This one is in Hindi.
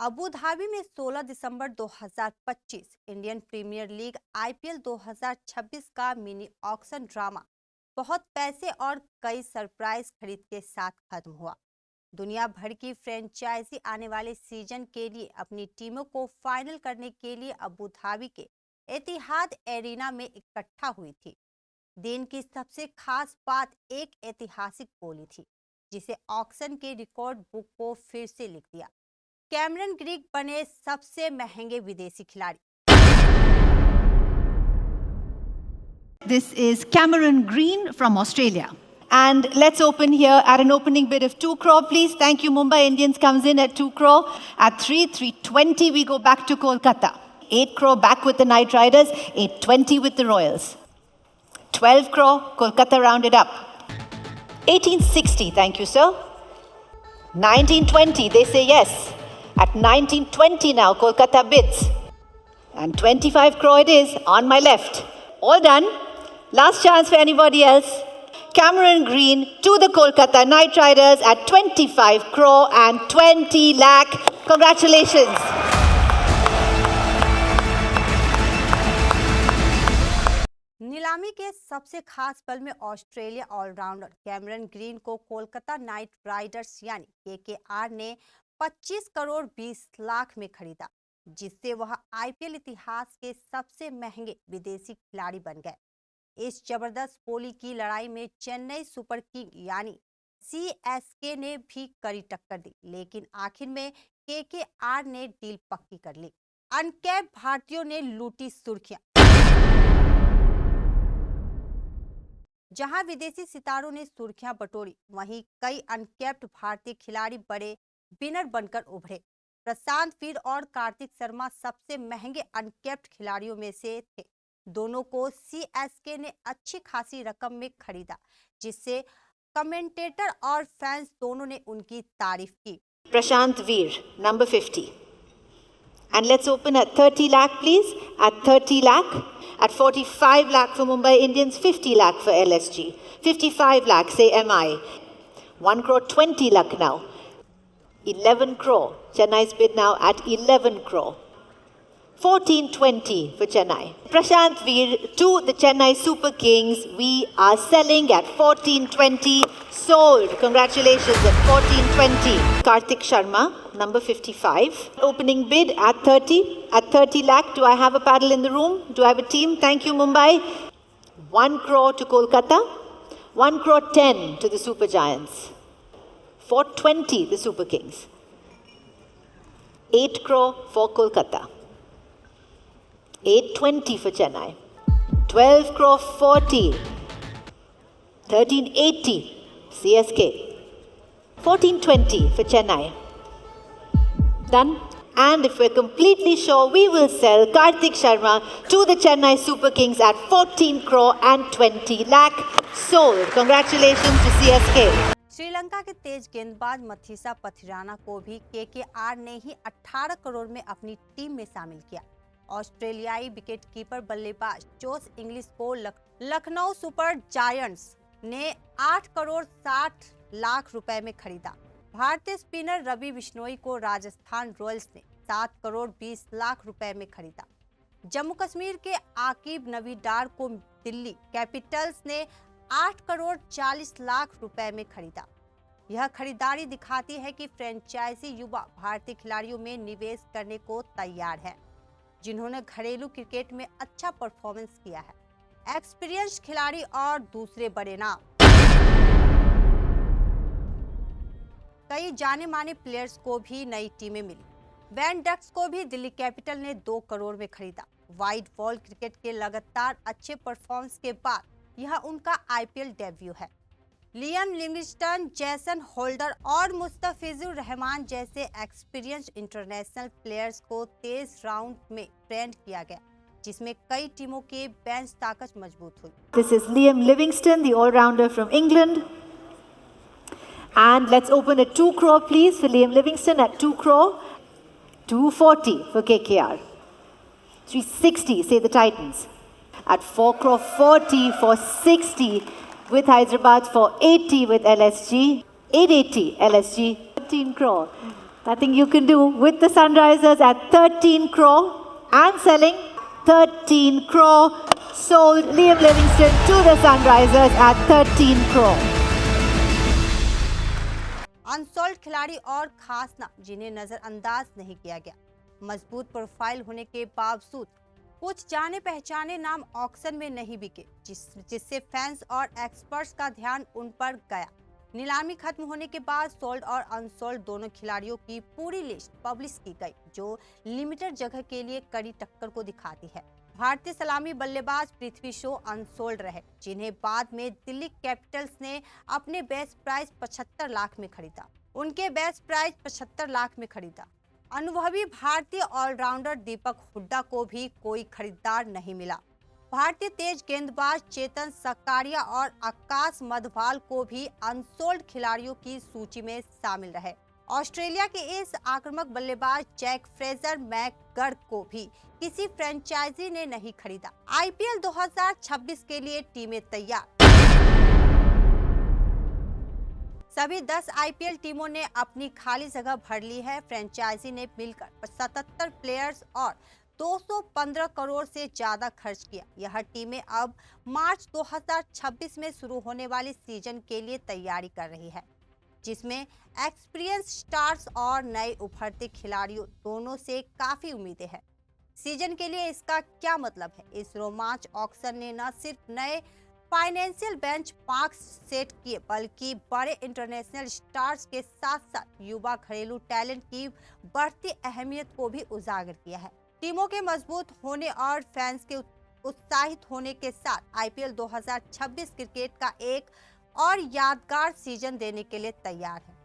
अबू धाबी में 16 दिसंबर 2025 इंडियन प्रीमियर लीग आईपीएल 2026 का मिनी ऑक्शन ड्रामा बहुत पैसे और कई सरप्राइज खरीद के साथ खत्म हुआ। दुनिया भर की फ्रेंचाइजी आने वाले सीजन के लिए अपनी टीमों को फाइनल करने के लिए अबू धाबी के एतिहाद एरिना में इकट्ठा हुई थी। दिन की सबसे खास बात एक ऐतिहासिक बोली थी जिसे ऑक्शन के रिकॉर्ड बुक को फिर से लिख दिया। कैमरन ग्रीन बने सबसे महंगे विदेशी खिलाड़ी। This is Cameron Green from Australia. And let's open here at an opening bid of 2 crore, please. Thank you. Mumbai Indians comes in at 2 crore. At 320, we go back to Kolkata. 8 crore back with the Knight Riders. 820 with the Royals. 12 crore, Kolkata rounded up. 1860, thank you, sir. 1920, they say yes. At 1920 now, Kolkata bids. And 25 crore it is on my left. All done. Last chance for anybody else. Cameron Green to the Kolkata Knight Riders at 25 crore and 20 lakh. Congratulations. नीलामी के सबसे खास पल में ऑस्ट्रेलिया ऑलराउंडर कैमरन ग्रीन को कोलकाता नाइट राइडर्स यानी केकेआर ने 25 करोड़ 20 लाख में खरीदा, जिससे वह आईपीएल इतिहास के सबसे महंगे विदेशी खिलाड़ी बन गए। इस जबरदस्त बोली की लड़ाई में चेन्नई सुपर किंग यानी सीएसके ने भी कड़ी टक्कर दी, लेकिन आखिर में केकेआर ने डील पक्की कर ली। अनकैप भारतीयों ने लूटी सुर्खियां। जहां विदेशी सितारों ने सुर्खियां बटोरी, वहीं कई अनकैप्ड भारतीय खिलाड़ी बड़े विनर बनकर उभरे। प्रशांत वीर और कार्तिक शर्मा सबसे महंगे अनकैप्ड खिलाड़ियों में से थे। दोनों को सीएसके ने अच्छी खासी रकम में खरीदा, जिससे कमेंटेटर और फैंस दोनों ने उनकी तारीफ की। Prashant Veer, number 50. And let's open at 30 lakh, please. At 30 lakh. At 45 lakh for Mumbai Indians, 50 lakh for LSG. 55 lakh, say MI. 1 crore 20 lakh now. 11 crore. Chennai's bid now at 11 crore. 1420 for Chennai. Prashant Veer to the Chennai Super Kings. We are selling at 1420. Sold. Congratulations at 1420. Karthik Sharma, number 55. Opening bid at 30. At 30 lakh. Do I have a paddle in the room? Do I have a team? Thank you, Mumbai. 1 crore to Kolkata. 1 crore 10 to the Super Giants. 420 the Super Kings. 8 crore for Kolkata. 820 for Chennai. 12 crore 40. 1380 CSK. 1420 for Chennai. Done. And if we're completely sure, we will sell Karthik Sharma to the Chennai Super Kings at 14 crore and 20 lakh. Sold. Congratulations to CSK. Sri Lanka के तेज गेंदबाज मथीसा पथिराना को भी केकेआर ने ही 18 करोड़ में अपनी टीम में शामिल किया। ऑस्ट्रेलियाई विकेटकीपर बल्लेबाज जोश इंग्लिश को लखनऊ सुपर जायंट्स ने 8 करोड़ 60 लाख रुपए में खरीदा। भारतीय स्पिनर रवि बिश्नोई को राजस्थान रॉयल्स ने 7 करोड़ 20 लाख रुपए में खरीदा। जम्मू कश्मीर के आकिब नवीडार को दिल्ली कैपिटल्स ने 8 करोड़ 40 लाख रुपए में खरीदा। यह खरीदारी दिखाती है कि फ्रेंचाइजी युवा भारतीय खिलाड़ियों में निवेश करने को तैयार है, जिन्होंने घरेलू क्रिकेट में अच्छा परफॉर्मेंस किया है। एक्सपीरियंस खिलाड़ी और दूसरे बड़े नाम। कई जाने माने प्लेयर्स को भी नई टीमें मिली। वैन डक्स को भी दिल्ली कैपिटल ने 2 करोड़ में खरीदा। वाइड बॉल क्रिकेट के लगातार अच्छे परफॉर्मेंस के बाद यह उनका आईपीएल डेब्यू है। लियम लिविंगस्टन, जैसन होल्डर और मुस्तफिजुर रहमान जैसे एक्सपीरियंस इंटरनेशनल प्लेयर्स को तेज राउंड में ट्रेंड किया गया, जिसमें कई टीमों के बेंच ताकत मजबूत हुई। This is Liam Livingstone, the all-rounder from England. And let's open at 2 crore, please, for Liam Livingstone at 2 crore. 240 for KKR. 360, say the Titans. At 4 crore 40 for 60 with Hyderabad, for 80 with LSG. 880 LSG. 13 crore. I think you can do with the Sunrisers at 13 crore and selling 13 crore. Sold Liam Livingston to the Sunrisers at 13 crore. Unsold खिलाड़ी और खास नाम जिन्हें नजरअंदाज नहीं किया गया। मजबूत प्रोफाइल होने के बावजूद कुछ जाने पहचाने नाम ऑक्शन में नहीं बिके, जिससे फैंस और एक्सपर्ट्स का ध्यान उन पर गया। नीलामी खत्म होने के बाद सोल्ड और अनसोल्ड दोनों खिलाड़ियों की पूरी लिस्ट पब्लिश की गई, जो लिमिटेड जगह के लिए कड़ी टक्कर को दिखाती है। भारतीय सलामी बल्लेबाज पृथ्वी शॉ अनसोल्ड रहे, जिन्हें बाद में दिल्ली कैपिटल्स ने अपने बेस्ट प्राइस 75 लाख में खरीदा। अनुभवी भारतीय ऑलराउंडर दीपक हुड्डा को भी कोई खरीदार नहीं मिला। भारतीय तेज गेंदबाज चेतन सकारिया और आकाश मधवाल को भी अनसोल्ड खिलाड़ियों की सूची में शामिल रहे। ऑस्ट्रेलिया के इस आक्रामक बल्लेबाज जैक फ्रेजर मैकगर्थ को भी किसी फ्रेंचाइजी ने नहीं खरीदा। आईपीएल 2026 के लिए टीमें तैयार। सभी 10 आईपीएल टीमों ने अपनी खाली जगह भर ली है। फ्रेंचाइजी ने मिलकर 77 प्लेयर्स और 215 करोड़ से ज्यादा खर्च किया। यह टीमें अब मार्च 2026 में शुरू होने वाली सीजन के लिए तैयारी कर रही है, जिसमें एक्सपीरियंस स्टार्स और नए उभरते खिलाड़ियों दोनों से काफी उम्मीदें हैं। सीजन के लिए इसका क्या मतलब है? इस रोमांच ऑक्शन ने न सिर्फ नए फाइनेंशियल बेंच मार्क्स सेट किए, बल्कि बड़े इंटरनेशनल स्टार्स के साथ साथ युवा घरेलू टैलेंट की बढ़ती अहमियत को भी उजागर किया है। टीमों के मजबूत होने और फैंस के उत्साहित होने के साथ आईपीएल 2026 क्रिकेट का एक और यादगार सीजन देने के लिए तैयार है।